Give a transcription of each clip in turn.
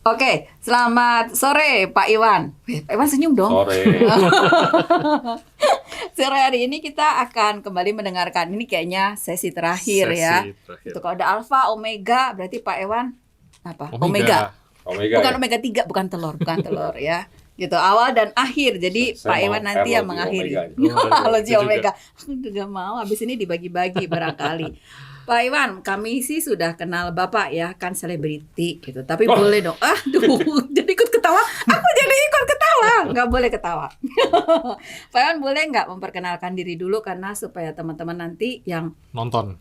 Oke, selamat sore Pak Iwan. Pak Iwan senyum dong. Sore. Sore hari ini kita akan kembali mendengarkan, ini kayaknya sesi terakhir ya. Itu kalau ada alfa, omega, berarti Pak Iwan apa? Omega. Bukan ya? omega 3, bukan telur ya. Gitu, awal dan akhir. Jadi Pak Iwan nanti yang mengakhiri. Logi omega. Aku juga mau habis ini dibagi-bagi barangkali. Pak Iwan, kami sih sudah kenal Bapak ya, kan selebriti gitu. Tapi boleh dong. Jadi ikut ketawa. Aku jadi ikut ketawa. Nggak boleh ketawa. Pak Iwan boleh nggak memperkenalkan diri dulu, karena supaya teman-teman nanti yang nonton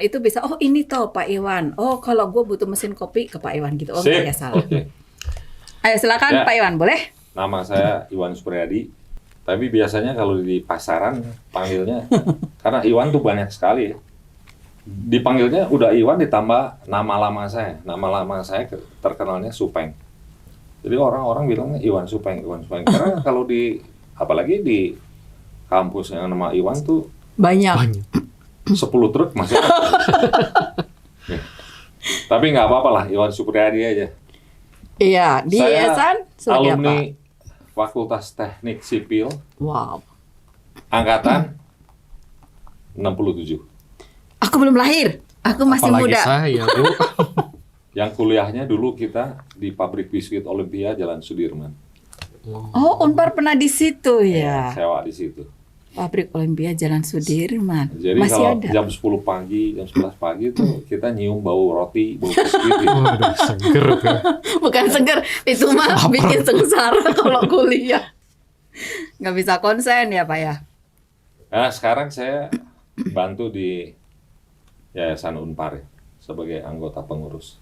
itu bisa, oh ini toh Pak Iwan. Oh kalau gue butuh mesin kopi ke Pak Iwan gitu. Oh enggak ya, salah. Okay. Ayo silakan Ya. Pak Iwan, boleh? Nama saya Iwan Supriyadi. Tapi biasanya kalau di pasaran panggilnya, karena Iwan tuh banyak sekali ya. Dipanggilnya udah Iwan ditambah nama lama saya. Nama lama saya terkenalnya Supeng. Jadi orang-orang bilangnya Iwan Supeng. Karena kalau apalagi di kampus yang nama Iwan tuh Banyak. 10 truk masuk. Tapi nggak apa-apa lah, Iwan Supriyadi aja. Iya, di Saya yayasan sebagai alumni apa? Fakultas Teknik Sipil Wow. angkatan 67. Aku belum lahir. Aku masih Apalagi muda. saya, Bu. Yang kuliahnya dulu kita di pabrik biskuit Olimpia Jalan Sudirman. Oh, Unpar pernah di situ ya. Sewa di situ. Pabrik Olimpia Jalan Sudirman. Jadi Masih kalau ada. jam 10 pagi, jam 11 pagi tuh kita nyium bau roti, bau biskuit gitu. Waduh, seger tuh. Bukan seger, itu mah bikin sengsara kalau kuliah. Nggak bisa konsen ya Pak ya. Nah, sekarang saya bantu di Yayasan Unpar ya, sebagai anggota pengurus.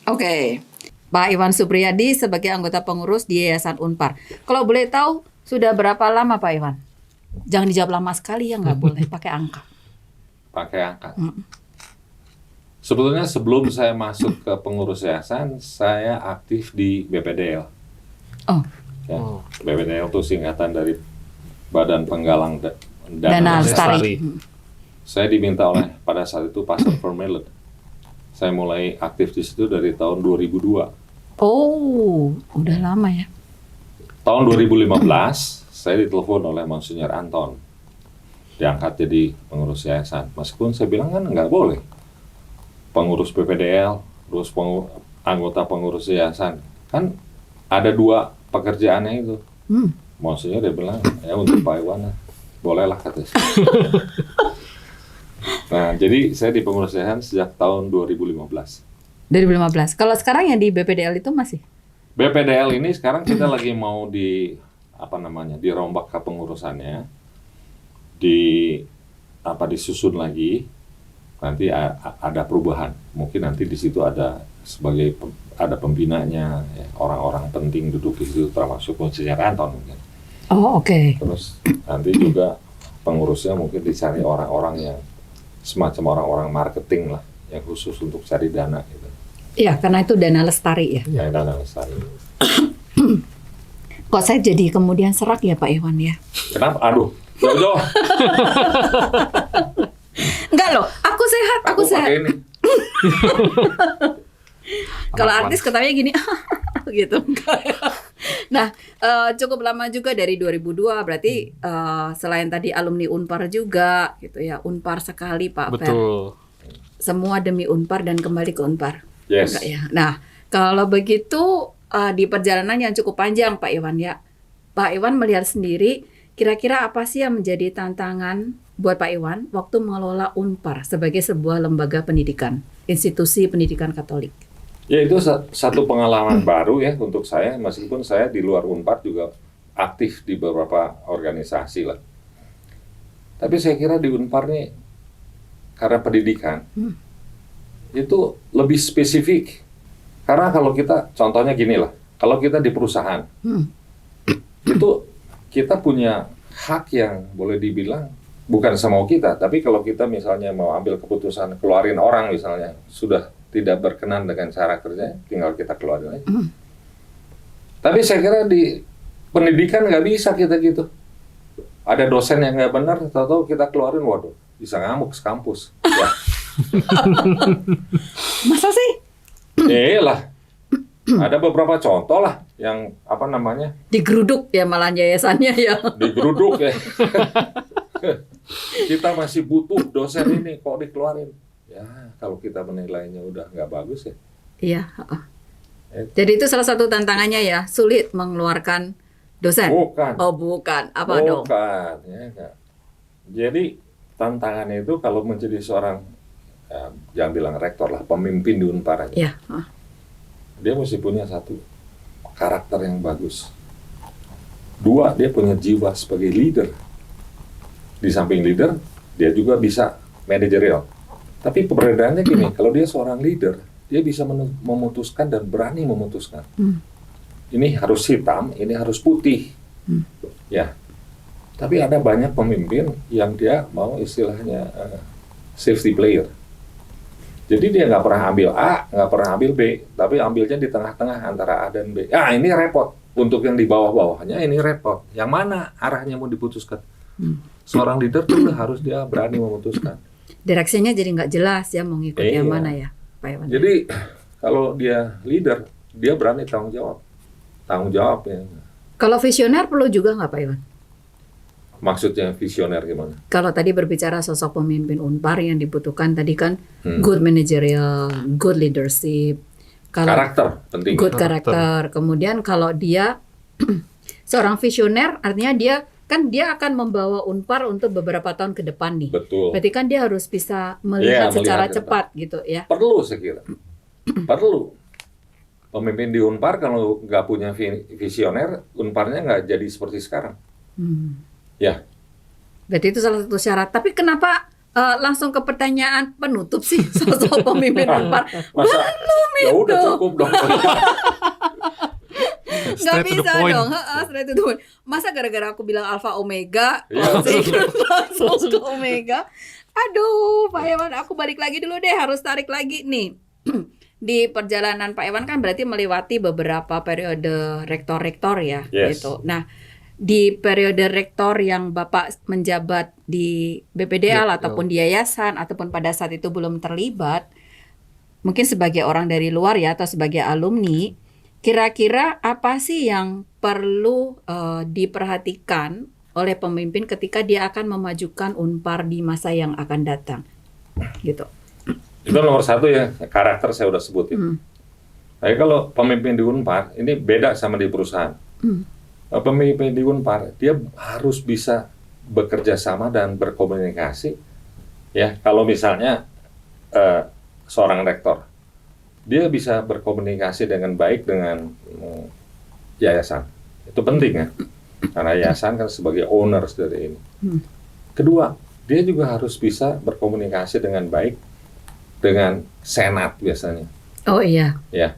Oke. Pak Iwan Supriyadi sebagai anggota pengurus di Yayasan Unpar. Kalau boleh tahu, sudah berapa lama Pak Iwan? Jangan dijawab lama sekali ya, nggak boleh pakai angka. Pakai angka. Sebetulnya sebelum saya masuk ke pengurus yayasan, saya aktif di BPDL. Oh, Ya, BPDL itu singkatan dari Badan Penggalang Dana Lestari. Saya diminta pada saat itu Pastor Vermeulen. Saya mulai aktif di situ dari tahun 2002. Oh, udah lama ya. Tahun 2015 saya ditelepon oleh Monsinyur Anton, diangkat jadi pengurus yayasan. Meskipun saya bilang kan nggak boleh pengurus BPDL, terus anggota pengurus yayasan, kan ada dua pekerjaannya itu. Monsinyur dia bilang ya untuk Pak Iwan bolehlah katanya. Nah, jadi saya di pengurus yayasan sejak tahun 2015. 2015. Kalau sekarang yang di BPDL itu masih? BPDL ini sekarang kita lagi mau dirombak kepengurusannya, disusun lagi, nanti ada perubahan. Mungkin nanti di situ ada ada pembinanya, ya, orang-orang penting duduk di situ termasuk Monsinyur Anton mungkin. Oh, oke. Terus nanti juga pengurusnya mungkin dicari orang-orang yang semacam orang-orang marketing lah, yang khusus untuk cari dana gitu. Iya, karena itu dana lestari ya. Ya, dana lestari. Kok saya jadi kemudian serak ya Pak Iwan ya? Kenapa? Aduh, jauh-jauh. Enggak loh, aku sehat, aku sehat. pakai ini. Kalau artis ketawanya gini, gitu. Nah, cukup lama juga dari 2002, berarti selain tadi alumni Unpar juga, gitu ya. Unpar sekali Pak Fer. Betul. Semua demi Unpar dan kembali ke Unpar. Yes. Enggak ya? Nah, kalau begitu di perjalanan yang cukup panjang Pak Iwan ya, Pak Iwan melihat sendiri, kira-kira apa sih yang menjadi tantangan buat Pak Iwan waktu mengelola Unpar sebagai sebuah lembaga pendidikan, institusi pendidikan Katolik? Ya, itu satu pengalaman baru ya untuk saya, meskipun saya di luar Unpar juga aktif di beberapa organisasi lah. Tapi saya kira di Unpar nih, karena pendidikan, itu lebih spesifik. Karena kalau kita, contohnya gini lah, kalau kita di perusahaan, itu kita punya hak yang boleh dibilang, bukan semau kita, tapi kalau kita misalnya mau ambil keputusan, keluarin orang misalnya, sudah tidak berkenan dengan cara kerja, tinggal kita keluarin aja. Tapi saya kira di pendidikan nggak bisa kita gitu. Ada dosen yang nggak benar, tahu-tahu kita keluarin, waduh, bisa ngamuk sekampus. Ya. Masa sih? Iyalah. Ada beberapa contoh lah yang apa namanya Digeruduk ya malah yayasannya ya. digeruduk ya. Kita masih butuh dosen ini kok dikeluarin. Ya kalau kita menilainya udah nggak bagus ya. Iya. Jadi itu salah satu tantangannya ya, sulit mengeluarkan dosen. Bukan. Oh bukan, apa dong? Bukan. Ya, enggak. Jadi tantangannya itu kalau menjadi seorang jangan bilang rektor lah, pemimpin di Unpar aja. Iya. Dia mesti punya satu karakter yang bagus. Dua, dia punya jiwa sebagai leader. Di samping leader, dia juga bisa manajerial. Tapi perbedaannya gini, kalau dia seorang leader, dia bisa memutuskan dan berani memutuskan. Ini harus hitam, ini harus putih. Ya. Tapi ada banyak pemimpin yang dia mau istilahnya safety player. Jadi dia nggak pernah ambil A, nggak pernah ambil B, tapi ambilnya di tengah-tengah antara A dan B. Ah, ini repot. Untuk yang di bawah-bawahnya ini repot. Yang mana arahnya mau diputuskan? Seorang leader tuh harus dia berani memutuskan. Direksinya jadi nggak jelas ya mau ngikut yang mana ya, Pak Iwan. Jadi kalau dia leader, dia berani tanggung jawab. Tanggung jawab ya. Kalau visioner perlu juga nggak Pak Iwan? Maksudnya visioner gimana? Kalau tadi berbicara sosok pemimpin Unpar yang dibutuhkan tadi kan good managerial, good leadership, karakter penting. Good karakter. Kemudian kalau dia seorang visioner, artinya dia akan membawa Unpar untuk beberapa tahun ke depan nih. Betul. Berarti kan dia harus bisa melihat secara cepat gitu ya. Perlu saya kira. Perlu. Pemimpin di Unpar kalau nggak punya visioner, Unparnya nggak jadi seperti sekarang. Ya. Berarti itu salah satu syarat. Tapi kenapa langsung ke pertanyaan penutup sih sosok pemimpin Unpar? Masa, belum ya itu. udah cukup dong. Nggak bisa dong, straight to the point. Masa gara-gara aku bilang alpha omega, langsung ke omega. Aduh, Pak Iwan, aku balik lagi dulu deh, harus tarik lagi nih. Di perjalanan Pak Iwan kan berarti melewati beberapa periode rektor-rektor ya, gitu. Nah, di periode rektor yang Bapak menjabat di BPDL ataupun di yayasan ataupun pada saat itu belum terlibat, mungkin sebagai orang dari luar ya atau sebagai alumni, kira-kira apa sih yang perlu diperhatikan oleh pemimpin ketika dia akan memajukan Unpar di masa yang akan datang, gitu? Itu nomor satu ya, karakter saya udah sebutin. Tapi kalau pemimpin di Unpar ini beda sama di perusahaan. Pemimpin di Unpar dia harus bisa bekerja sama dan berkomunikasi. Ya, kalau misalnya seorang rektor, dia bisa berkomunikasi dengan baik dengan yayasan. Itu penting ya, karena yayasan kan sebagai owners dari ini. Kedua, dia juga harus bisa berkomunikasi dengan baik dengan senat biasanya. Oh iya. Ya.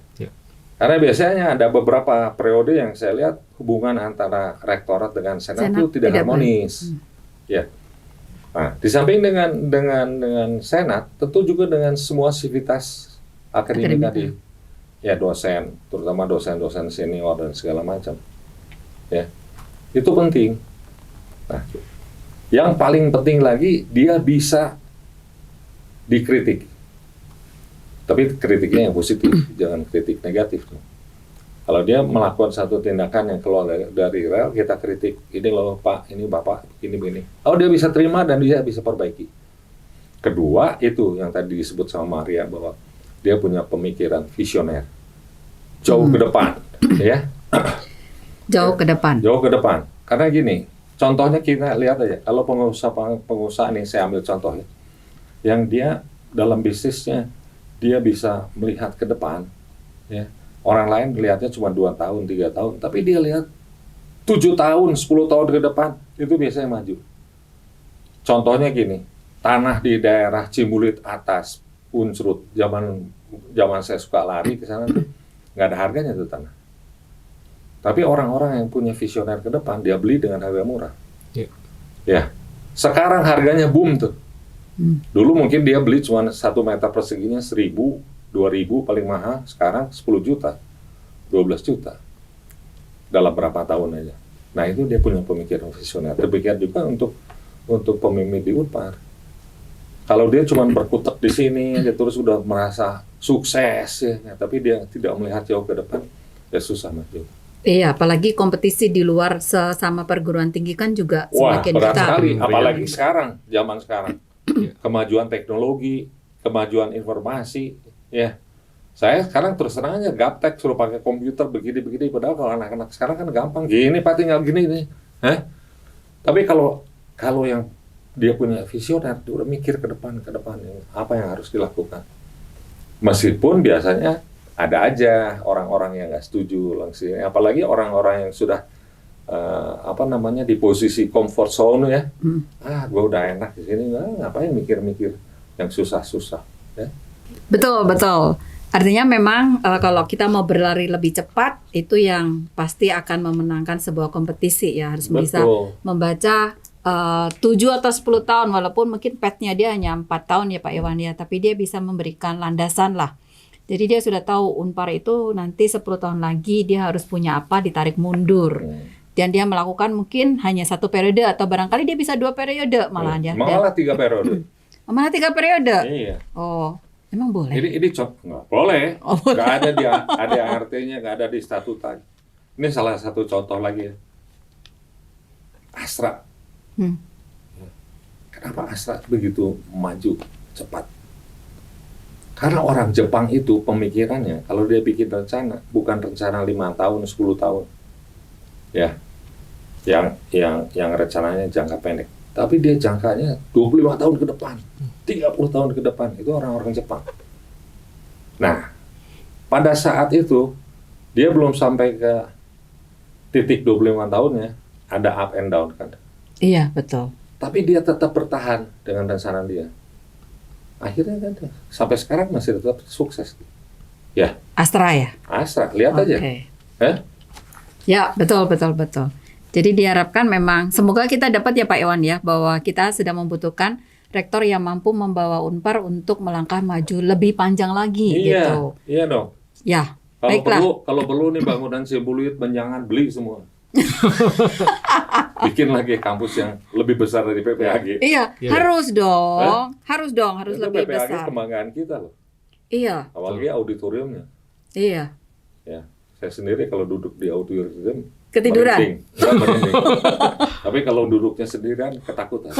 Karena biasanya ada beberapa periode yang saya lihat hubungan antara rektorat dengan senat itu tidak harmonis. Ya. Nah, di samping dengan senat, tentu juga dengan semua sivitas akademik tadi. Ya, dosen, terutama dosen-dosen senior dan segala macam. Ya. Itu penting. Nah, yang paling penting lagi dia bisa dikritik. Tapi kritiknya yang positif, jangan kritik negatif. Kalau dia melakukan satu tindakan yang keluar dari rel, kita kritik. Ini loh Pak, ini Bapak, ini. Oh, dia bisa terima dan dia bisa perbaiki. Kedua, itu yang tadi disebut sama Maria, bahwa dia punya pemikiran visioner. Jauh ke depan. Ya. Jauh ke depan. Jauh ke depan. Karena gini, contohnya kita lihat aja. Kalau pengusaha nih, saya ambil contoh ya. Yang dia dalam bisnisnya, dia bisa melihat ke depan, ya. Orang lain melihatnya cuma 2 tahun, 3 tahun, tapi dia lihat 7 tahun, 10 tahun ke depan, itu biasanya maju. Contohnya gini, tanah di daerah Cibulit atas, Unsrut, zaman saya suka lari ke sana, nggak ada harganya tuh tanah. Tapi orang-orang yang punya visioner ke depan, dia beli dengan harga murah. Ya, sekarang harganya boom tuh. Dulu mungkin dia beli cuma 1 meter perseginya 1.000, 2.000 paling mahal, sekarang 10 juta, 12 juta dalam berapa tahun aja. Nah itu dia punya pemikiran visioner. Demikian juga untuk pemimpin di Unpar. Kalau dia cuma berkutat di sini, dia terus udah merasa sukses ya, tapi dia tidak melihat jauh ke depan, ya susah maju. Iya, apalagi kompetisi di luar sesama perguruan tinggi kan juga Wah, semakin berat ketat. sekali, apalagi sekarang, zaman sekarang. Kemajuan teknologi, kemajuan informasi, ya. Saya sekarang terus terang aja gaptek suruh pakai komputer begini-begini, padahal kalau anak-anak sekarang kan gampang, gini Pak tinggal gini nih. Tapi kalau yang dia punya visioner, dia udah mikir ke depan apa yang harus dilakukan. Meskipun biasanya ada aja orang-orang yang nggak setuju langsung, apalagi orang-orang yang sudah di posisi comfort zone ya. Gue udah enak di sini, ngapain mikir-mikir yang susah-susah. Ya? Betul. Artinya memang kalau kita mau berlari lebih cepat, itu yang pasti akan memenangkan sebuah kompetisi ya, harus bisa membaca 7 atau 10 tahun, walaupun mungkin petnya dia hanya 4 tahun ya Pak Iwan ya, tapi dia bisa memberikan landasan lah. Jadi dia sudah tahu Unpar itu nanti 10 tahun lagi dia harus punya apa, ditarik mundur. Dan dia melakukan mungkin hanya 1 periode atau barangkali dia bisa 2 periode malahan ya. Malah 3 periode. Malah 3 periode? Iya. Oh, emang boleh? Ini nggak boleh. Nggak ada di ART-nya, nggak ada di statuta. Ini salah satu contoh lagi ya. Astra. Kenapa Astra begitu maju cepat? Karena orang Jepang itu pemikirannya, kalau dia bikin rencana, bukan rencana 5 tahun, 10 tahun. Ya, yang rencananya jangka pendek. Tapi dia jangkanya 25 tahun ke depan, 30 tahun ke depan. Itu orang-orang Jepang. Nah, pada saat itu, dia belum sampai ke titik 25 tahunnya, ada up and down kan. Iya, betul. Tapi dia tetap bertahan dengan rencana dia. Akhirnya kan sampai sekarang masih tetap sukses. Ya. Astra ya? Astra, lihat aja. Ya, betul. Jadi diharapkan memang, semoga kita dapat ya Pak Iwan ya, bahwa kita sedang membutuhkan rektor yang mampu membawa Unpar untuk melangkah maju lebih panjang lagi gitu. Iya dong. Ya, kalau perlu nih bangunan Simbuluit Menjangan beli semua. Bikin lagi kampus yang lebih besar dari PPAG. Iya, harus dong. Harus lebih PPAG besar. Kebanggaan kita loh. Iya. Apalagi auditoriumnya. Iya. Ya, saya sendiri kalau duduk di auditorium ketiduran. Merinding. Tapi kalau duduknya sendirian ketakutan.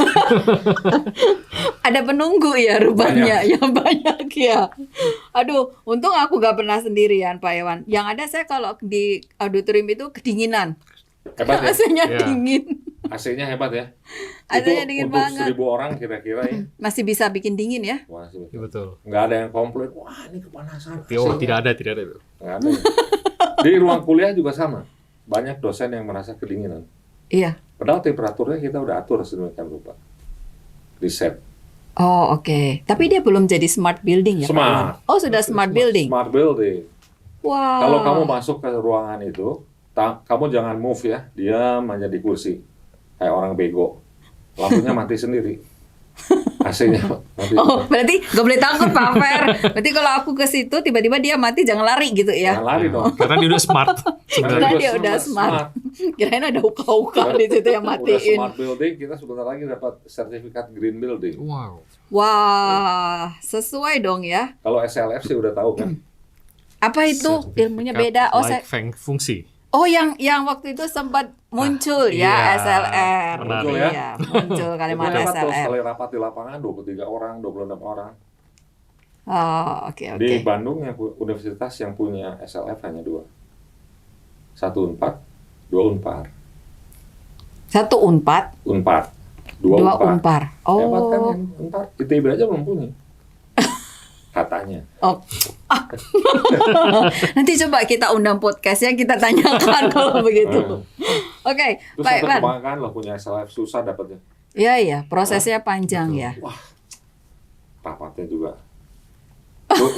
Ada penunggu ya rupanya, yang banyak ya. Aduh, untung aku gak pernah sendirian Pak Iwan. Yang ada saya kalau di auditorium itu kedinginan. Hebat ya? AC-nya dingin. AC-nya hebat ya? AC-nya dingin untuk banget. 1.000 orang kira-kira ya. Masih bisa bikin dingin ya? Masih Ya, betul. Nggak ada yang komplain, wah ini kepanasan. Tidak ada itu. Nggak ada ya. Di ruang kuliah juga sama. Banyak dosen yang merasa kedinginan. Iya. Padahal temperaturnya kita udah atur sedemikian rupa. Riset. Oh, oke. Tapi dia belum jadi smart building ya, Pak Iwan? Smart. Oh, sudah smart building. Smart building. Wow. Kalau kamu masuk ke ruangan itu, kamu jangan move ya, diam aja di kursi. Kayak orang bego. Lampunya mati sendiri. AC-nya mati. Oh, berarti gak boleh takut Pak Fer. Berarti kalau aku ke situ tiba-tiba dia mati, jangan lari gitu ya? Jangan lari dong. Karena dia udah smart. Karena dia udah smart. Kirain ada uka-uka di situ yang Udah matiin. smart building, kita sebentar lagi dapat sertifikat green building. Wow. Wah, sesuai dong ya. Kalau SLF sih udah tahu kan. Apa itu? Ilmunya beda. Oh, Like fungsi. yang waktu itu sempat muncul ya, iya. SLR. Muncul ya? Iya, muncul kalimat Kita dapat tuh SLR. sekali rapat di lapangan 23 orang, 26 orang. Oh, oke. Di Bandung yang universitas yang punya SLF hanya 2. 1 Unpad, 2 Unpar. 1 Unpad, 2 2 Unpar. Oh. Hebat kan yang Unpar? ITB aja belum punya. Katanya. Oh. Nanti coba kita undang podcastnya, kita tanyakan kalau begitu. Oke, Terus Pak satu Iwan. kebanggaan loh punya SLF, susah dapatnya. Iya, prosesnya panjang ya. Wah, rapatnya juga.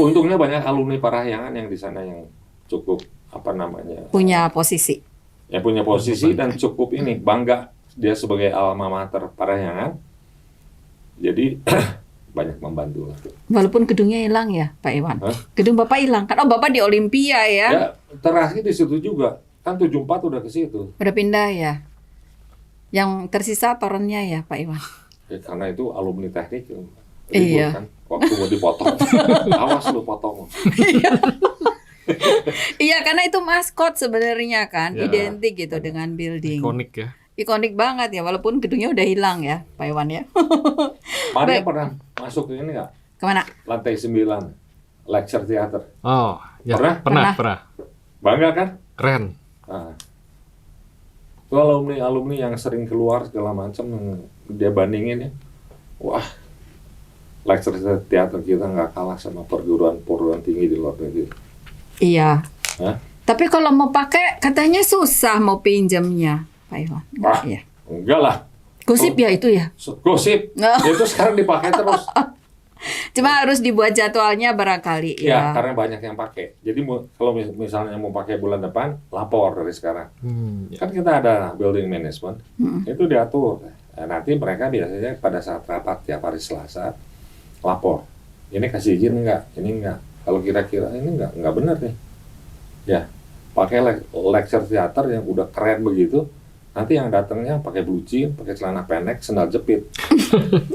Untungnya banyak alumni Parahyangan yang di sana yang cukup Punya posisi. Ya punya posisi dan cukup ini bangga dia sebagai alma mater Parahyangan. Jadi banyak membantu lah. Walaupun gedungnya hilang ya, Pak Iwan. Gedung Bapak hilang kan? Oh, Bapak di Olimpia ya? Ya, terakhir di situ juga. Kan 74 udah ke situ. Udah pindah ya. Yang tersisa torennya ya, Pak Iwan. Ya, karena itu alumni teknik Libur Iya. kan, waktu mau dipotong. Awas lu potong. Iya, karena itu maskot sebenarnya kan, Ya. identik gitu dengan building. Ikonik ya. Ikonik banget ya, walaupun gedungnya udah hilang ya, Pak Iwan ya. Maria Baik. pernah masuk ke ini nggak? Kemana? Lantai 9, lecture theater. Oh, ya. Pernah? Pernah. Bangga kan? Keren. Nah, itu alumni yang sering keluar segala macam, dia bandingin ya. Wah, lecture theater kita nggak kalah sama perguruan tinggi di luar negeri. Iya. Hah? Tapi kalau mau pakai katanya susah mau pinjamnya, Pak Iwan. Wah, Iya. enggak lah. Gosip ya itu ya. Gosip. Itu sekarang dipakai terus. Cuma harus dibuat jadwalnya barangkali Ya, ya. karena banyak yang pakai. Jadi kalau misalnya mau pakai bulan depan, lapor dari sekarang. Ya. Kan kita ada building management, itu diatur. Nah, nanti mereka biasanya pada saat rapat tiap hari Selasa, lapor. Ini kasih izin enggak? Ini enggak. Kalau kira-kira ini enggak benar nih. Ya, pakai lecture theater yang udah keren begitu, nanti yang datangnya pakai blue jean, pakai celana pendek, sandal jepit.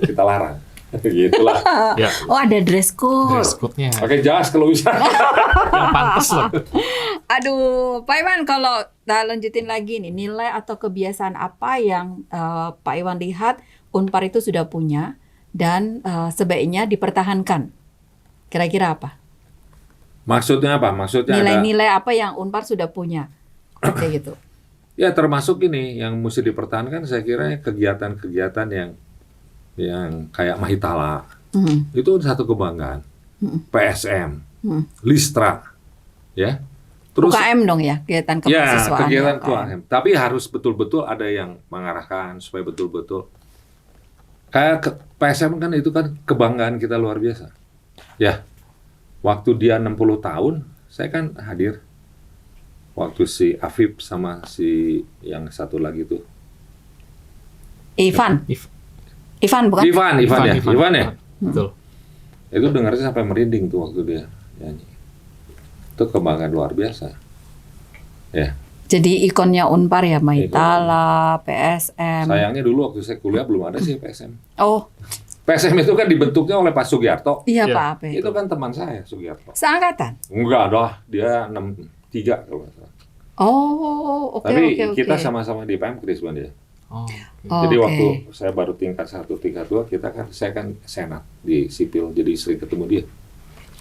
Kita larang. Gitulah. Ya, Oh, ada dress code. dress code-nya Pakai jas kalau bisa. yang pantas loh. Aduh, Pak Iwan, kalau lanjutin lagi nih, nilai atau kebiasaan apa yang Pak Iwan lihat Unpar itu sudah punya dan sebaiknya dipertahankan? Kira-kira apa? Maksudnya apa? Maksudnya ada Nilai-nilai apa yang Unpar sudah punya? Kayak gitu. ya termasuk ini yang mesti dipertahankan, saya kira kegiatan-kegiatan yang kayak Mahitala. Mhm. Itu satu kebanggaan. PSM, Listra, ya. Terus UKM dong ya, kegiatan ya kemahasiswaan. kegiatan UKM. UKM. Tapi harus betul-betul ada yang mengarahkan supaya betul-betul kayak PSM kan itu kan kebanggaan kita luar biasa. Ya. Waktu dia 60 tahun, saya kan hadir. Waktu si Afif sama si yang satu lagi tuh. Ivan bukan? Ivan ya. Betul. Itu dengarnya sampai merinding tuh waktu dia nyanyi. Itu kebanggaan luar biasa. Ya. Jadi ikonnya Unpar ya, Mahitala, PSM. Sayangnya dulu waktu saya kuliah belum ada sih PSM. Oh, PSM itu kan dibentuknya oleh Pak Sugiarto. iya Iya. Pak Ape. Itu kan teman saya Sugiarto. Seangkatan? Enggak dah, dia 63 kalau nggak salah. Oh, oke. Kita sama-sama di Pemkris Bang dia. Oh, Oh, Jadi oke. waktu saya baru tingkat 1, tingkat 2, saya kan senat di sipil, jadi sering ketemu dia.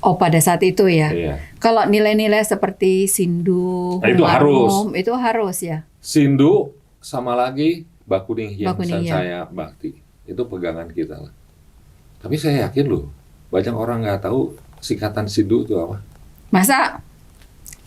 Oh, pada saat itu ya. Iya. Kalau nilai-nilai seperti Sindu, Nah, itu Humarum, itu harus ya. Sindu sama lagi Bakuning yang Bakuning, ya. saya bakti. Itu pegangan kita lah. Tapi saya yakin loh, banyak orang nggak tahu singkatan Sindu itu apa. Masa?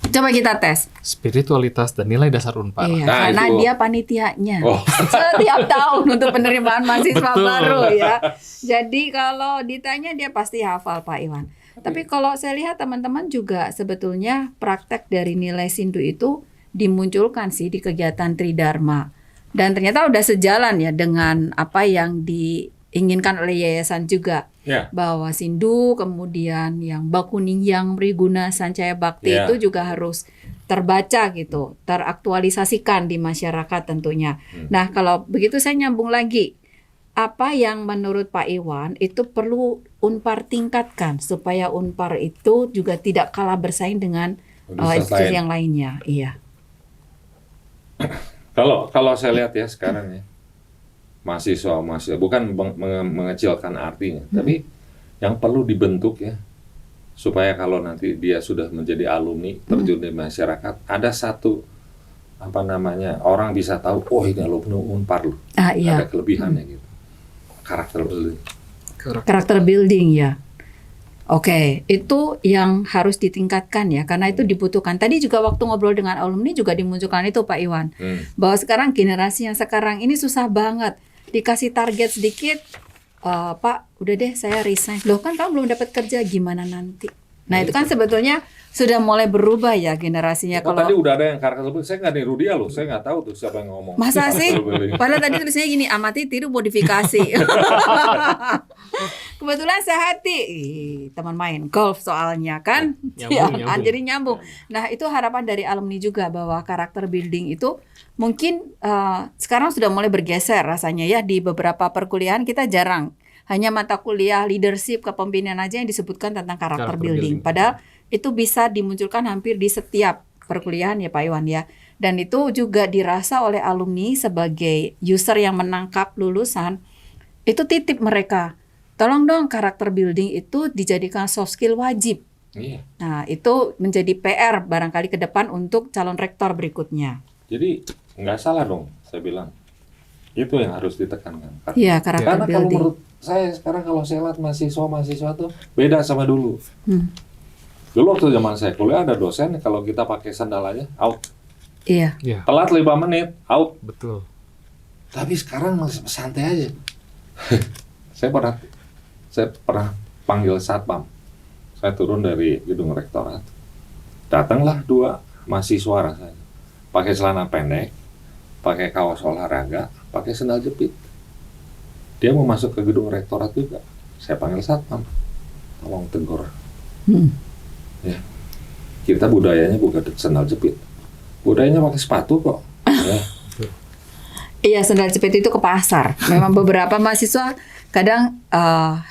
Coba kita tes. spiritualitas dan nilai dasar Unpar. Iya, Nah, karena itu. dia panitianya. Oh. Setiap tahun untuk penerimaan mahasiswa Betul. baru ya. Jadi kalau ditanya dia pasti hafal Pak Iwan. Tapi kalau saya lihat teman-teman juga sebetulnya praktek dari nilai Sindu itu dimunculkan sih di kegiatan Tridharma. Dan ternyata udah sejalan ya dengan apa yang diinginkan oleh yayasan juga. Ya. Bahwa Sindu kemudian yang Bakuning yang Briguna Sancaya Bakti Ya. itu juga harus terbaca gitu, teraktualisasikan di masyarakat tentunya. Nah, kalau begitu saya nyambung lagi. Apa yang menurut Pak Iwan itu perlu Unpar tingkatkan supaya Unpar itu juga tidak kalah bersaing dengan Universitas institusi lain. yang lainnya. Iya. Kalau saya lihat ya sekarang ya, mahasiswa bukan mengecilkan artinya, tapi yang perlu dibentuk ya, supaya kalau nanti dia sudah menjadi alumni terjun di masyarakat, ada satu orang bisa tahu, oh ini alumni Unpar loh, Iya. ada kelebihannya gitu, karakter building. Karakter building ya. Oke, itu yang harus ditingkatkan ya, karena itu dibutuhkan. Tadi juga waktu ngobrol dengan alumni juga dimunculkan itu Pak Iwan, bahwa sekarang generasi yang sekarang ini susah banget dikasih target sedikit, Pak, udah deh saya resign. Loh kan kamu belum dapat kerja, gimana nanti? Nah itu kan sebetulnya sudah mulai berubah ya generasinya. Oh, tadi udah ada yang karakter building, saya nggak niru dia loh, saya nggak tahu tuh siapa yang ngomong. Masa sih? Karakter building. Padahal tadi tulisnya gini, amati, tiru, modifikasi. Kebetulan sehati, teman main golf soalnya kan, Nyambung. jadi nyambung. Nah itu harapan dari alumni juga bahwa karakter building itu mungkin sekarang sudah mulai bergeser rasanya ya, di beberapa perkuliahan kita jarang hanya mata kuliah leadership kepemimpinan aja yang disebutkan tentang karakter building. Padahal itu bisa dimunculkan hampir di setiap perkuliahan ya Pak Iwan ya. Dan itu juga dirasa oleh alumni sebagai user yang menangkap lulusan, itu titip mereka. Tolong dong karakter building itu dijadikan soft skill wajib. Iya. Nah, itu menjadi PR barangkali ke depan untuk calon rektor berikutnya. Jadi nggak salah dong, saya bilang. Itu yang harus ditekankan. Iya, karakter Karena kalau building. menurut saya sekarang kalau saya lihat mahasiswa tuh beda sama dulu. Dulu waktu zaman saya kuliah ada dosen kalau kita pakai sandal aja out. Iya. Iya, Telat 5 menit out. betul. Tapi sekarang masih santai aja. Saya pernah panggil satpam. Saya turun dari gedung rektorat. Datanglah 2 mahasiswa rasanya. Pakai celana pendek, pakai kaos olahraga, pakai sandal jepit. Dia mau masuk ke gedung rektorat juga. Saya panggil satpam. Tolong tegur. Ya. Kita budayanya bukan sandal jepit. Budayanya pakai sepatu kok. Ya. Iya, sandal jepit itu ke pasar. Memang beberapa mahasiswa kadang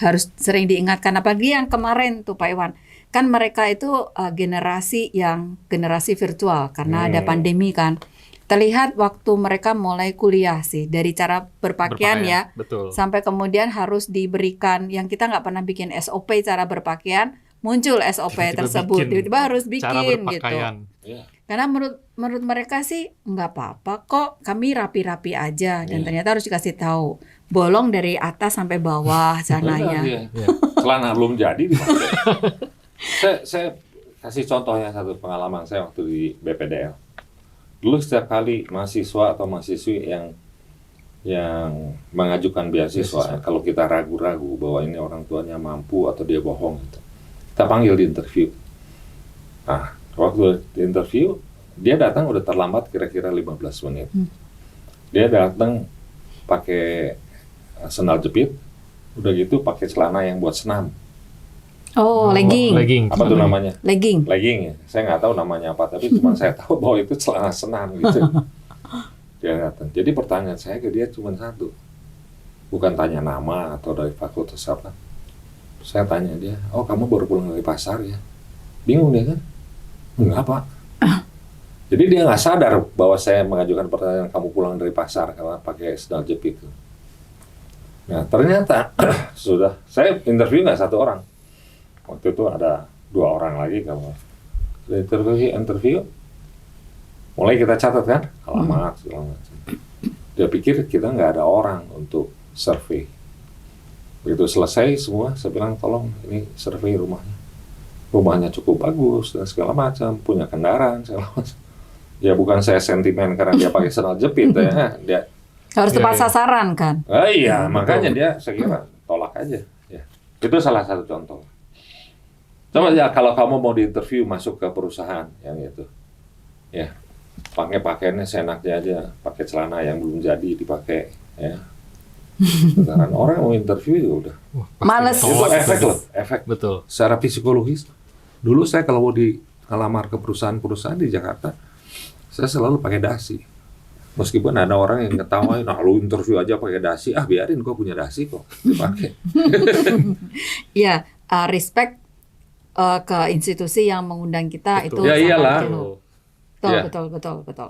harus sering diingatkan, apalagi yang kemarin tuh Pak Iwan. Kan mereka itu generasi virtual karena ada pandemi kan. Terlihat waktu mereka mulai kuliah sih, dari cara berpakaian ya, Betul. sampai kemudian harus diberikan yang kita nggak pernah bikin SOP cara berpakaian, muncul SOP Tiba-tiba tersebut, bikin tiba-tiba harus Cara bikin gitu. berpakaian. Ya. Karena menurut mereka sih nggak apa-apa kok, kami rapi-rapi aja, dan ternyata harus dikasih tahu bolong dari atas sampai bawah celananya. Iya. Iya. Celana belum jadi dipakai. saya kasih contohnya satu pengalaman saya waktu di BPDL. Dulu setiap kali mahasiswa atau mahasiswi yang mengajukan beasiswa, kalau kita ragu-ragu bahwa ini orang tuanya mampu atau dia bohong, gitu, kita panggil di interview. Nah, waktu di interview, dia datang udah terlambat kira-kira 15 menit. Dia datang pakai sandal jepit, udah gitu pakai celana yang buat senam. Oh, legging. Legging. Apa tuh namanya? Legging. Legging ya. Saya nggak tahu namanya apa, tapi cuma saya tahu bahwa itu celana senam gitu. Dia datang. Jadi pertanyaan saya ke dia cuma satu. Bukan tanya nama atau dari fakultas apa. Saya tanya dia, oh kamu baru pulang dari pasar ya? Bingung dia kan? Enggak Pak. Jadi dia nggak sadar bahwa saya mengajukan pertanyaan kamu pulang dari pasar karena pakai sandal jepit itu. Nah ternyata sudah, saya interview nggak 1 orang. Waktu itu ada 2 orang lagi kamu. Interview, mulai kita catat kan, alamat segala macam. Dia pikir kita nggak ada orang untuk survei. Begitu selesai semua, saya bilang tolong ini survei rumahnya. Rumahnya cukup bagus dan segala macam, punya kendaraan segala macam. Ya bukan saya sentimen karena dia pakai sandal jepit ya, dia. Harus tepat Iya. sasaran kan. Iya, makanya dia saya kira tolak aja. Ya. Itu salah satu contoh. Coba ya kalau kamu mau diinterview masuk ke perusahaan yang itu, ya pakai pakaiannya seenaknya aja, pakai celana yang belum jadi dipakai, ya. Sekarang orang mau interview juga udah. Wah, pasti Males. Itu ditolak. efek loh, efek. Betul. Secara psikologis. Dulu saya kalau mau ngelamar ke perusahaan-perusahaan di Jakarta, saya selalu pakai dasi. Meskipun ada orang yang ngetawain, nah lu interview aja pakai dasi, biarin gua punya dasi kok, dipakai. Iya, respect ke institusi yang mengundang kita. Betul. Itu Ya, sangat iyalah. perlu. Ya. Betul.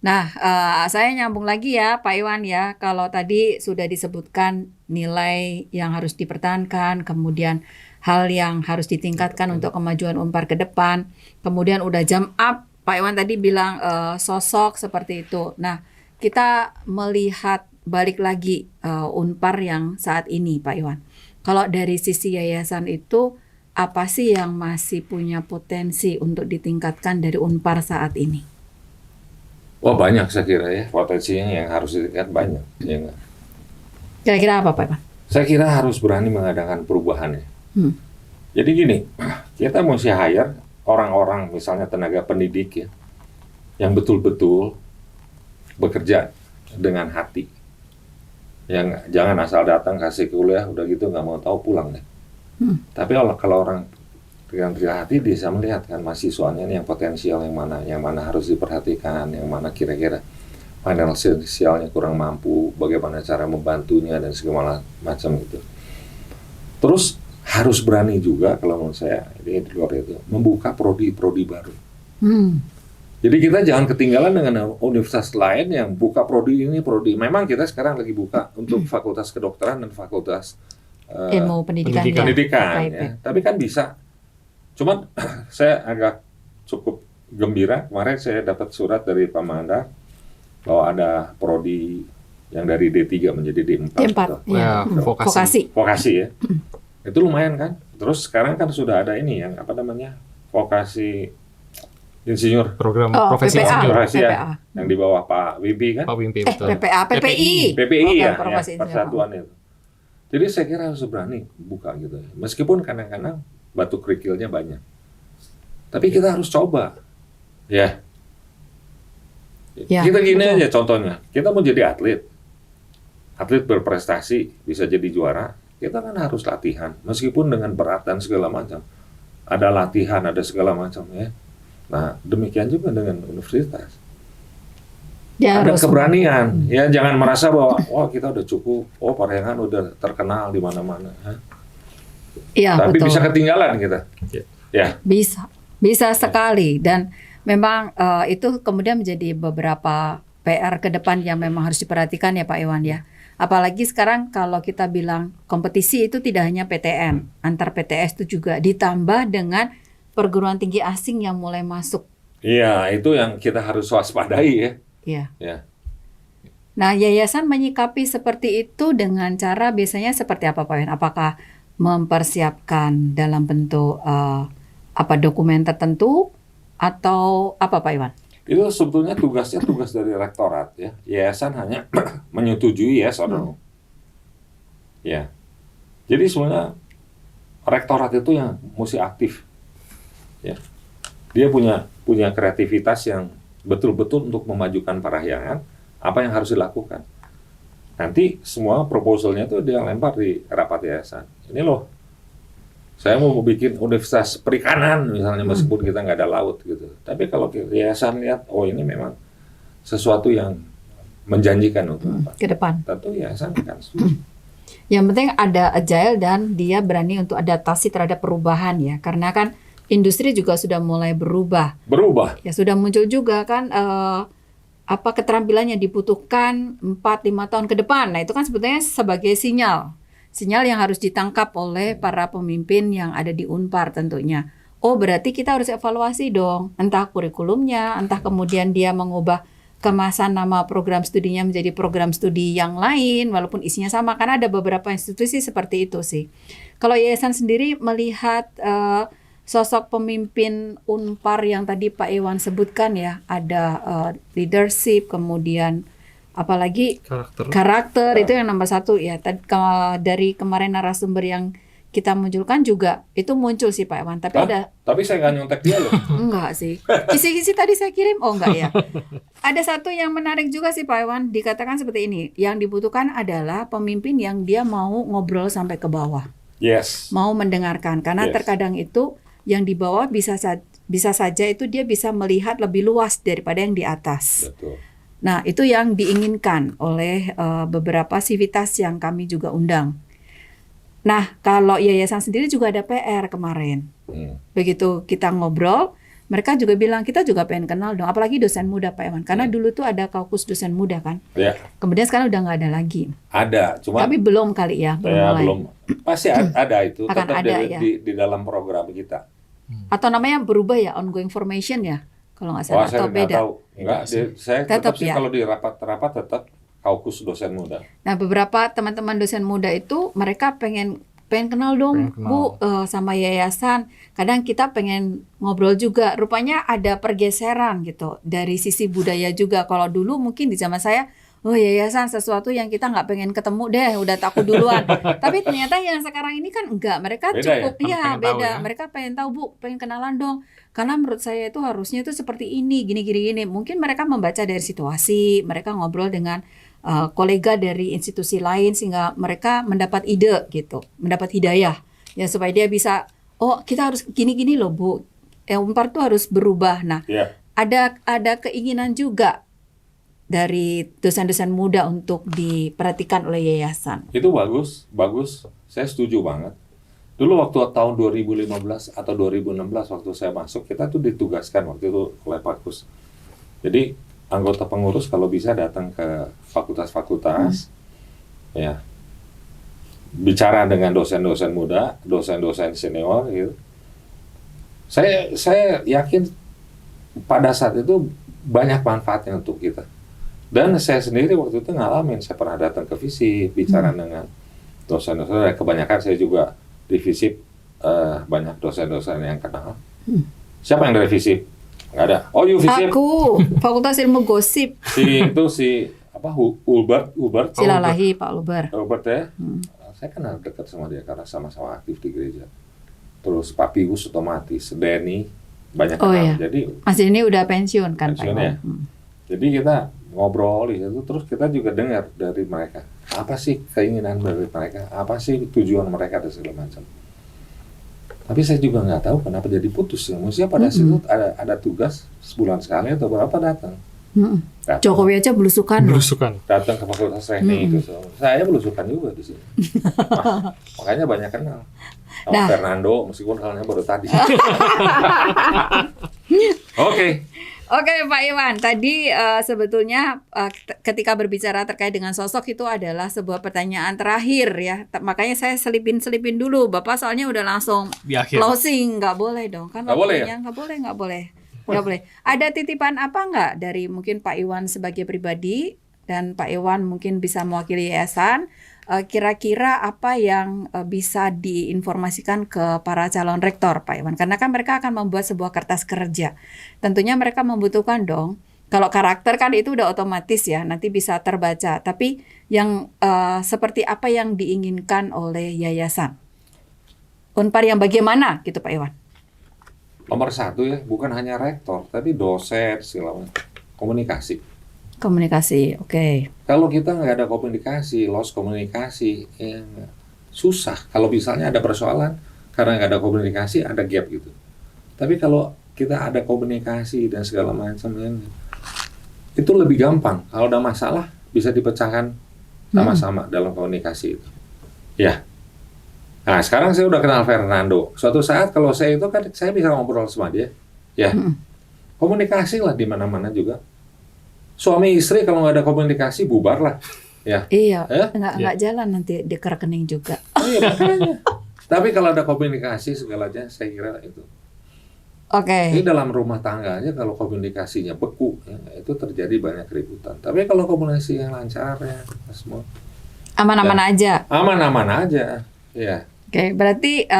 Nah, saya nyambung lagi ya Pak Iwan ya, kalau tadi sudah disebutkan nilai yang harus dipertahankan, kemudian hal yang harus ditingkatkan untuk kemajuan Unpar ke depan, kemudian udah jam up, Pak Iwan tadi bilang sosok seperti itu. Nah, kita melihat balik lagi Unpar yang saat ini Pak Iwan. Kalau dari sisi yayasan itu, apa sih yang masih punya potensi untuk ditingkatkan dari Unpar saat ini? Wah banyak saya kira ya, potensinya yang harus ditingkat banyak. Ya nggak? Kira-kira apa Pak Iwan? Saya kira harus berani mengadakan perubahan ya. Jadi gini, kita mesti hire orang-orang misalnya tenaga pendidik ya, yang betul-betul bekerja dengan hati. Yang jangan asal datang kasih kuliah udah gitu nggak mau tahu pulang deh. Tapi kalau orang dengan real hati bisa melihat kan mahasiswanya ini yang potensial yang mana harus diperhatikan, yang mana kira-kira finansialnya kurang mampu, bagaimana cara membantunya dan segala macam gitu. Terus harus berani juga kalau menurut saya ini di luar itu membuka prodi baru. Jadi kita jangan ketinggalan dengan universitas lain yang buka prodi ini prodi. Memang kita sekarang lagi buka untuk fakultas kedokteran dan fakultas Ilmu pendidikan. ya. Tapi kan bisa. Cuman saya agak cukup gembira kemarin saya dapat surat dari Pak Mandar bahwa ada prodi yang dari D3 menjadi D4. D4, ya. Vokasi ya. Itu lumayan kan. Terus sekarang kan sudah ada ini yang apa namanya vokasi insinyur. Program profesi PPA. insinyur. Profesi ya, yang di bawah Pak Wimpi kan. Pak Wimpi, betul. PPI. PPI ya, Profesi insinyur. persatuan itu. Jadi saya kira harus berani buka gitu ya. Meskipun kadang-kadang batu kerikilnya banyak. Tapi kita harus coba. Ya. Ya, Kita gini betul. aja contohnya. Kita mau jadi atlet. Atlet berprestasi, bisa jadi juara. Kita kan harus latihan. Meskipun dengan berat dan segala macam. Ada latihan, ada segala macam ya. Nah, demikian juga dengan universitas. Dia Ada harus keberanian. Ya, jangan merasa bahwa wah kita udah cukup. Oh, Parahyangan udah terkenal di mana-mana. Hah? Iya, Tapi betul. bisa ketinggalan kita. Ya. Bisa sekali, dan memang itu kemudian menjadi beberapa PR ke depan yang memang harus diperhatikan ya Pak Iwan ya. Apalagi sekarang kalau kita bilang kompetisi itu tidak hanya PTN, antar PTS itu juga ditambah dengan perguruan tinggi asing yang mulai masuk. Iya, itu yang kita harus waspadai ya. Ya. Ya. Nah, yayasan menyikapi seperti itu dengan cara biasanya seperti apa Pak Iwan? Apakah mempersiapkan dalam bentuk dokumen tertentu atau apa Pak Iwan? Itu sebetulnya tugas dari rektorat ya. Yayasan hanya menyetujui ya, saudara. Ya. Jadi sebenarnya rektorat itu yang mesti aktif. Ya. Dia punya kreativitas yang betul-betul untuk memajukan Parahyangan, apa yang harus dilakukan. Nanti semua proposalnya itu dia lempar di rapat yayasan. Ini loh, saya mau bikin universitas perikanan misalnya, meskipun kita nggak ada laut gitu. Tapi kalau yayasan lihat, oh ini memang sesuatu yang menjanjikan untuk Ke depan. tentu yayasan akan setuju. Yang penting ada agile dan dia berani untuk adaptasi terhadap perubahan ya. Karena kan industri juga sudah mulai berubah. Berubah. Ya sudah muncul juga kan apa keterampilan yang dibutuhkan 4-5 tahun ke depan. Nah, itu kan sebetulnya sebagai sinyal yang harus ditangkap oleh para pemimpin yang ada di Unpar tentunya. Oh, berarti kita harus evaluasi dong, entah kurikulumnya, entah kemudian dia mengubah kemasan nama program studinya menjadi program studi yang lain walaupun isinya sama, karena ada beberapa institusi seperti itu sih. Kalau yayasan sendiri melihat sosok pemimpin Unpar yang tadi Pak Iwan sebutkan ya, ada leadership, kemudian apalagi karakter itu yang nomor 1 ya. Dari kemarin narasumber yang kita munculkan juga itu muncul sih Pak Iwan. Tapi saya nggak nyontek dia loh. Enggak sih. Kisi-kisi tadi saya kirim, oh enggak ya. Ada satu yang menarik juga sih Pak Iwan, dikatakan seperti ini. Yang dibutuhkan adalah pemimpin yang dia mau ngobrol sampai ke bawah. Yes. Mau mendengarkan, karena terkadang itu yang di bawah bisa saja itu dia bisa melihat lebih luas daripada yang di atas. Betul. Nah, itu yang diinginkan oleh beberapa sivitas yang kami juga undang. Nah, kalau yayasan sendiri juga ada PR kemarin. Begitu kita ngobrol, mereka juga bilang kita juga pengen kenal dong, apalagi dosen muda Pak Iwan. Karena dulu tuh ada kaukus dosen muda kan. Ya. Kemudian sekarang udah nggak ada lagi. Ada, cuma tapi belum kali ya, belum. Pasti ada itu. Akan tetap ada, di dalam program kita. Atau namanya berubah ya, ongoing formation ya, kalau nggak salah, atau saya beda? Tahu. Enggak, saya tetap sih ya? kalau di rapat-rapat tetap kaukus dosen muda. Nah, beberapa teman-teman dosen muda itu mereka pengen kenal dong, Bu, sama yayasan. Kadang kita pengen ngobrol juga. Rupanya ada pergeseran gitu dari sisi budaya juga. Kalau dulu mungkin di zaman saya, oh yayasan sesuatu yang kita nggak pengen ketemu deh, udah takut duluan. Tapi ternyata yang sekarang ini kan enggak. Mereka beda cukup, ya? beda. Ya? Mereka pengen tahu, Bu, pengen kenalan dong. Karena menurut saya itu harusnya itu seperti ini, gini. Mungkin mereka membaca dari situasi, mereka ngobrol dengan kolega dari institusi lain sehingga mereka mendapat ide gitu, mendapat hidayah ya supaya dia bisa, oh kita harus gini loh Bu, Unpar tuh harus berubah. Nah, ada keinginan juga dari dosen-dosen muda untuk diperhatikan oleh yayasan. Itu bagus, bagus. Saya setuju banget. Dulu waktu tahun 2015 atau 2016 waktu saya masuk, kita tuh ditugaskan waktu itu oleh Pak Kus. Jadi anggota pengurus kalau bisa datang ke fakultas-fakultas, ya, bicara dengan dosen-dosen muda, dosen-dosen senior gitu. Saya yakin pada saat itu banyak manfaatnya untuk kita. Dan saya sendiri waktu itu ngalamin, saya pernah datang ke FISIP, bicara dengan dosen-dosen, kebanyakan saya juga di FISIP banyak dosen-dosen yang kenal. Siapa yang dari FISIP? Nggak ada. Oh, you FISIP? Aku, Fakultas Ilmu Gosip. Ulbert. Silalahi, Pak Ulbert. Ulbert ya? Saya kenal dekat sama dia karena sama-sama aktif di gereja. Terus Pak Pius otomatis, Denny, banyak kenal. Iya. Jadi Mas ini udah pensiun kan, pensiun Pak ya. Iwan? Jadi kita ngobrol di situ, terus kita juga dengar dari mereka apa sih keinginan dari mereka, apa sih tujuan mereka dan segala macam. Tapi saya juga nggak tahu kenapa jadi putus ya. Maksudnya pada situ ada tugas sebulan sekali atau berapa datang. Jokowi aja belusukan. Datang ke fakultas teknik itu. Saya belusukan juga di sini. Makanya banyak kenal. Sama Fernando, meskipun halnya baru tadi. Oke, Pak Iwan. Tadi sebetulnya ketika berbicara terkait dengan sosok itu adalah sebuah pertanyaan terakhir ya. Makanya saya selipin dulu. Bapak soalnya udah langsung closing. Nggak boleh dong. Kan nggak boleh ya? Nggak boleh. Ada titipan apa nggak dari mungkin Pak Iwan sebagai pribadi dan Pak Iwan mungkin bisa mewakili yayasan? Kira-kira apa yang bisa diinformasikan ke para calon rektor, Pak Iwan? Karena kan mereka akan membuat sebuah kertas kerja. Tentunya mereka membutuhkan dong. Kalau karakter kan itu udah otomatis ya, nanti bisa terbaca. Tapi yang seperti apa yang diinginkan oleh yayasan? Unpar yang bagaimana gitu, Pak Iwan? Nomor satu ya, bukan hanya rektor, tapi dosen, segala macam. Komunikasi, oke. Kalau kita nggak ada komunikasi, lost komunikasi, ya susah. Kalau misalnya ada persoalan, karena nggak ada komunikasi, ada gap gitu. Tapi kalau kita ada komunikasi dan segala macam, itu lebih gampang. Kalau ada masalah, bisa dipecahkan sama-sama dalam komunikasi itu. Ya. Nah, sekarang saya udah kenal Fernando. Suatu saat kalau saya itu kan, saya bisa ngobrol sama dia. Ya. Komunikasi lah di mana-mana juga. Suami istri kalau nggak ada komunikasi bubar lah, ya. Iya, nggak jalan nanti di rekening juga. Iya, makanya. Tapi kalau ada komunikasi segalanya, saya kira itu. Oke. Ini dalam rumah tangga aja kalau komunikasinya beku, ya, itu terjadi banyak keributan. Tapi kalau komunikasi yang lancar ya, semua aman-aman aja. Aman-aman aja, ya. Oke, berarti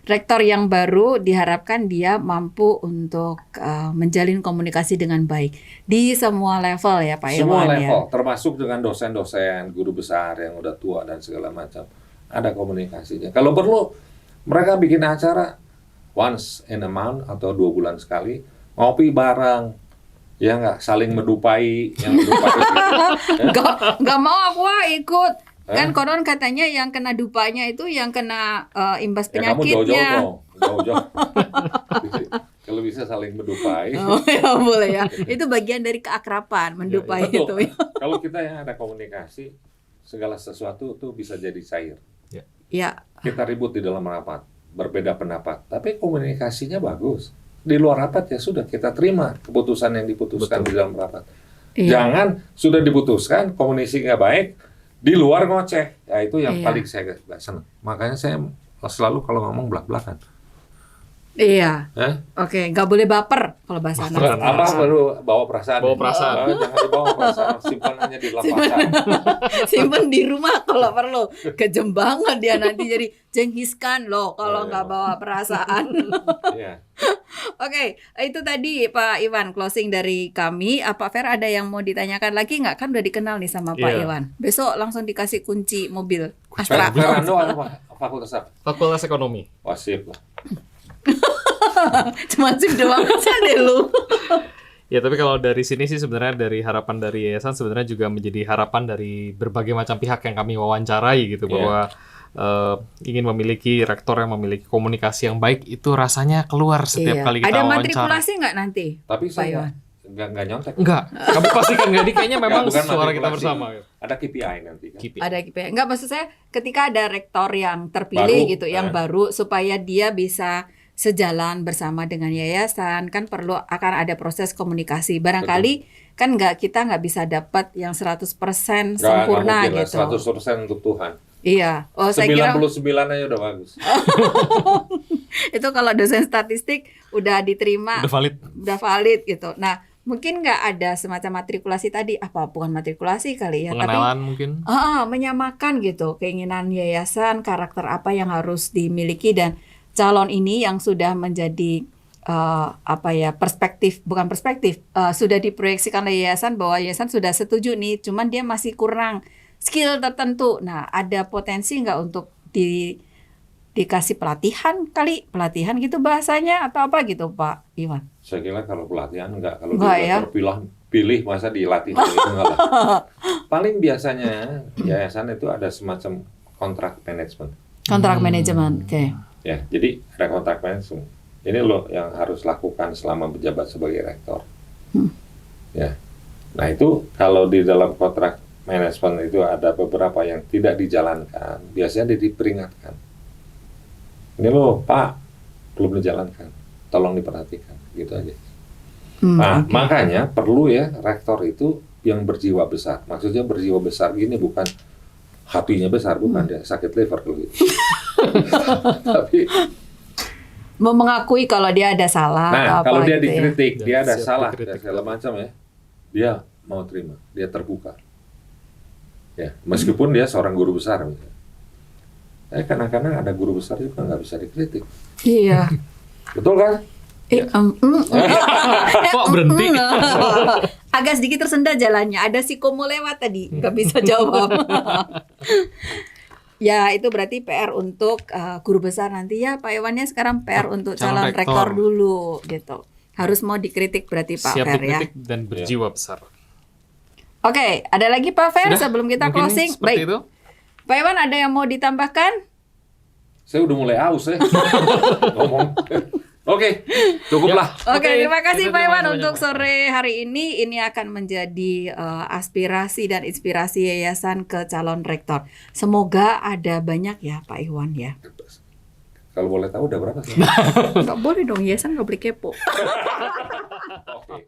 rektor yang baru diharapkan dia mampu untuk menjalin komunikasi dengan baik di semua level ya Pak Iwan. Semua level, termasuk dengan dosen-dosen, guru besar yang udah tua dan segala macam. Ada komunikasinya. Kalau perlu, mereka bikin acara once in a month atau 2 bulan sekali, ngopi bareng, ya nggak saling mendupai, yang mendupai. Nggak mau aku ikut. Kan konon katanya yang kena dupanya itu yang kena imbas penyakitnya. Kamu jauh-jauh. Kalau bisa saling mendupai. Oh ya boleh ya. Itu bagian dari keakraban mendupai ya, itu. Kalau kita yang ada komunikasi, segala sesuatu tuh bisa jadi cair. Ya. Kita ribut di dalam rapat, berbeda pendapat, tapi komunikasinya bagus. Di luar rapat ya sudah kita terima keputusan yang diputuskan di dalam rapat. Iya. Jangan sudah diputuskan komunikasi nggak baik. Di luar ngoceh, ya itu yang paling saya nggak senang. Makanya saya selalu kalau ngomong belak-belakan. Iya. Oke, nggak boleh baper kalau bahasa anak. Apa perlu bawa perasaan? Jangan dibawa perasaan, simpan hanya di lapangan. Simpan di rumah kalau perlu. Kejem banget dia nanti jadi jenghiskan loh kalau nggak bawa perasaan. Oke, itu tadi Pak Iwan closing dari kami. Pak Fer ada yang mau ditanyakan lagi nggak? Kan udah dikenal nih sama Pak Iwan. Besok langsung dikasih kunci mobil Astra. Fernando apa? Fakultas apa? Fakultas Ekonomi. Wasip lah. Cuma sip doang aja deh lu. Ya tapi kalau dari sini sih sebenarnya dari harapan dari yayasan sebenarnya juga menjadi harapan dari berbagai macam pihak yang kami wawancarai gitu bahwa ingin memiliki rektor yang memiliki komunikasi yang baik itu rasanya keluar setiap kali kita ada wawancara. matrikulasi nggak nanti? Tapi saya nggak nyontek. Enggak, kamu pastikan nggak, ini kayaknya memang bukan suara kita manipulasi. bersama. Ada KPI nanti kan. KPI. Ada KPI. Enggak, maksud saya ketika ada rektor yang terpilih Baru, gitu, yang baru, supaya dia bisa sejalan bersama dengan yayasan, kan perlu akan ada proses komunikasi. Barangkali kan kita nggak bisa dapat yang 100% sempurna nggak mungkin gitu. lah, 100% untuk Tuhan. Iya. Oh, saya kira 99 aja udah bagus. itu kalau dosen statistik udah diterima, Udah valid. valid gitu. Nah, mungkin nggak ada semacam matrikulasi tadi, apa bukan matrikulasi kali ya, Pengenalan tapi mungkin. menyamakan gitu keinginan yayasan, karakter apa yang harus dimiliki, dan calon ini yang sudah menjadi sudah diproyeksikan oleh yayasan bahwa yayasan sudah setuju nih, cuman dia masih kurang skill tertentu. Nah, ada potensi nggak untuk dikasih pelatihan gitu bahasanya atau apa gitu, Pak Iwan? Saya kira kalau pelatihan kalau Enggak dia ya? terpilih masa dilatih itu enggak lah. Paling biasanya yayasan itu ada semacam kontrak manajemen. Kontrak manajemen, oke. Ya, jadi ada kontrak manajemen. Ini loh yang harus lakukan selama menjabat sebagai rektor. Ya. Nah, itu kalau di dalam kontrak manajemen itu ada beberapa yang tidak dijalankan, biasanya diperingatkan. Ini loh, Pak, belum dijalankan. Tolong diperhatikan, gitu aja. Nah, makanya perlu ya rektor itu yang berjiwa besar. Maksudnya berjiwa besar gini bukan hatinya besar, bukan dia sakit liver kalau gitu. Tapi Mau mengakui kalau dia ada salah atau apa kalau dia gitu dikritik, ya. dia ada Siap salah, dikritik. dan segala macam ya, dia mau terima, dia terbuka. Ya, meskipun dia seorang guru besar. Kadang-kadang ada guru besar juga nggak bisa dikritik. Iya. Betul kan? Kok berhenti? Agak sedikit tersendat jalannya. Ada psikomo lewat tadi, nggak bisa jawab. Ya, itu berarti PR untuk guru besar nanti ya, Pak Iwannya. Sekarang PR untuk calon rektor dulu gitu. Harus mau dikritik berarti Pak Siap Fer ya. dikritik dan berjiwa besar. Oke, ada lagi Pak Fer Sudah? sebelum kita Mungkin closing? seperti itu. Pak Iwan, ada yang mau ditambahkan? Saya udah mulai aus ya ngomong. Oke, cukuplah. Oke, terima kasih Pak Iwan banyak, untuk Pak. sore hari ini. Ini akan menjadi aspirasi dan inspirasi yayasan ke calon rektor. Semoga ada banyak ya Pak Iwan ya. Kalau boleh tahu udah berapa sih? Nggak boleh dong, yayasan nggak boleh kepo. Oke.